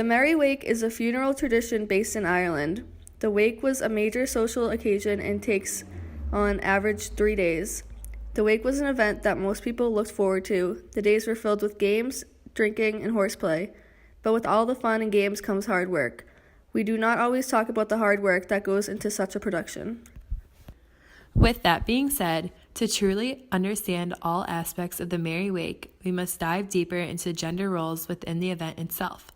The Merry Wake is a funeral tradition based in Ireland. The wake was a major social occasion and takes on average 3 days. The wake was an event that most people looked forward to. The days were filled with games, drinking, and horseplay. But with all the fun and games comes hard work. We do not always talk about the hard work that goes into such a production. With that being said, to truly understand all aspects of the Merry Wake, we must dive deeper into gender roles within the event itself.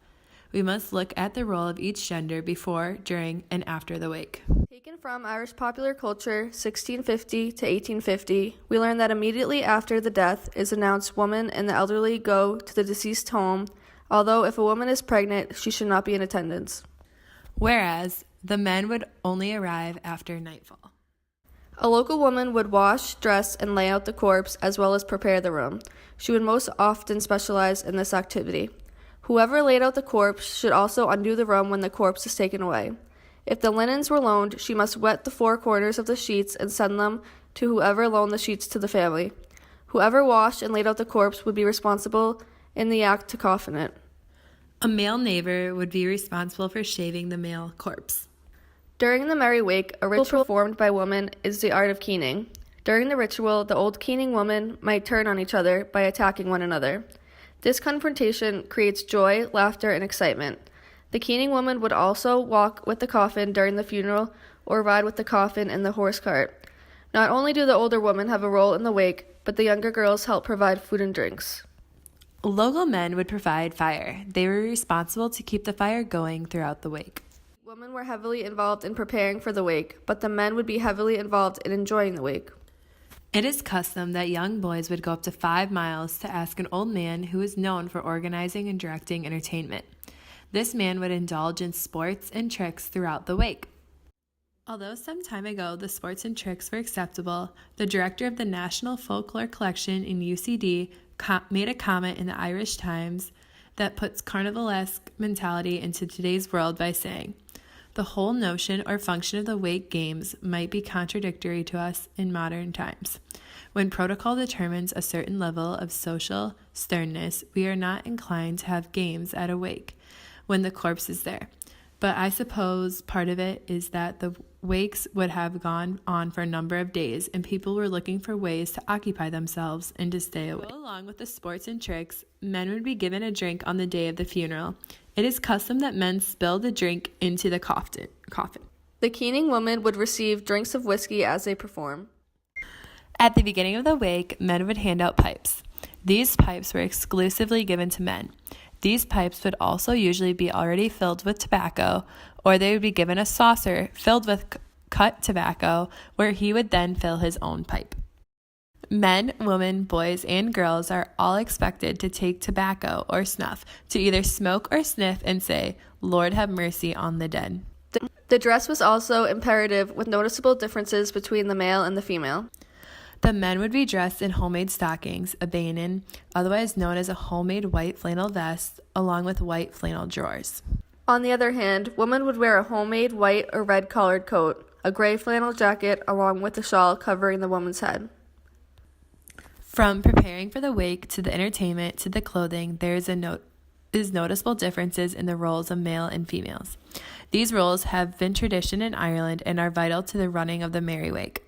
We must look at the role of each gender before, during, and after the wake. Taken from Irish popular culture, 1650 to 1850, we learn that immediately after the death is announced, women and the elderly go to the deceased home, although if a woman is pregnant, she should not be in attendance. Whereas, the men would only arrive after nightfall. A local woman would wash, dress, and lay out the corpse as well as prepare the room. She would most often specialize in this activity. Whoever laid out the corpse should also undo the room when the corpse is taken away. If the linens were loaned, she must wet the four corners of the sheets and send them to whoever loaned the sheets to the family. Whoever washed and laid out the corpse would be responsible in the act to coffin it. A male neighbor would be responsible for shaving the male corpse. During the Merry Wake, a ritual performed by women is the art of keening. During the ritual, the old keening women might turn on each other by attacking one another. This confrontation creates joy, laughter, and excitement. The keening woman would also walk with the coffin during the funeral or ride with the coffin in the horse cart. Not only do the older women have a role in the wake, but the younger girls help provide food and drinks. Local men would provide fire. They were responsible to keep the fire going throughout the wake. Women were heavily involved in preparing for the wake, but the men would be heavily involved in enjoying the wake. It is custom that young boys would go up to 5 miles to ask an old man who is known for organizing and directing entertainment. This man would indulge in sports and tricks throughout the wake. Although some time ago the sports and tricks were acceptable, the director of the National Folklore Collection in UCD made a comment in the Irish Times that puts carnivalesque mentality into today's world by saying, "The whole notion or function of the wake games might be contradictory to us in modern times. When protocol determines a certain level of social sternness, we are not inclined to have games at a wake when the corpse is there. But I suppose part of it is that the wakes would have gone on for a number of days, and people were looking for ways to occupy themselves and to stay awake." Along with the sports and tricks, men would be given a drink on the day of the funeral. It is custom that men spill the drink into the coffin. The keening women would receive drinks of whiskey as they perform. At the beginning of the wake, men would hand out pipes. These pipes were exclusively given to men. These pipes would also usually be already filled with tobacco, or they would be given a saucer filled with cut tobacco, where he would then fill his own pipe. Men, women, boys, and girls are all expected to take tobacco or snuff to either smoke or sniff and say, "Lord have mercy on the dead." The dress was also imperative, with noticeable differences between the male and the female. The men would be dressed in homemade stockings, a bainin, otherwise known as a homemade white flannel vest, along with white flannel drawers. On the other hand, women would wear a homemade white or red collared coat, a gray flannel jacket, along with a shawl covering the woman's head. From preparing for the wake to the entertainment to the clothing, there is noticeable differences in the roles of male and females. These roles have been tradition in Ireland and are vital to the running of the Merry Wake.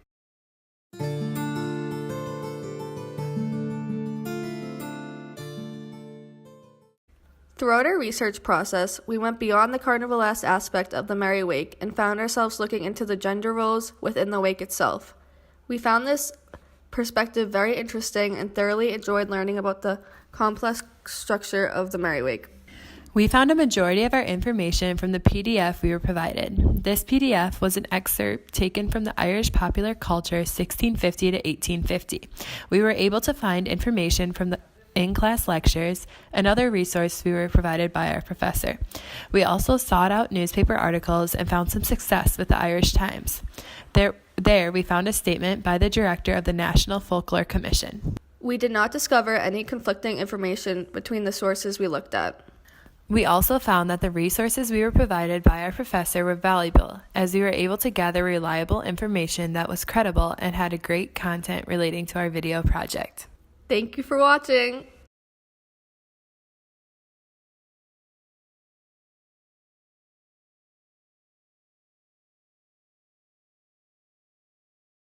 Throughout our research process, we went beyond the carnivalesque aspect of the Merry Wake and found ourselves looking into the gender roles within the wake itself. We found this perspective very interesting and thoroughly enjoyed learning about the complex structure of the Merry Wake. We found a majority of our information from the PDF we were provided. This PDF was an excerpt taken from the Irish popular culture 1650 to 1850. We were able to find information from the in-class lectures, another resource we were provided by our professor. We also sought out newspaper articles and found some success with the Irish Times. There we found a statement by the director of the National Folklore Commission. We did not discover any conflicting information between the sources we looked at. We also found that the resources we were provided by our professor were valuable, as we were able to gather reliable information that was credible and had a great content relating to our video project. Thank you for watching.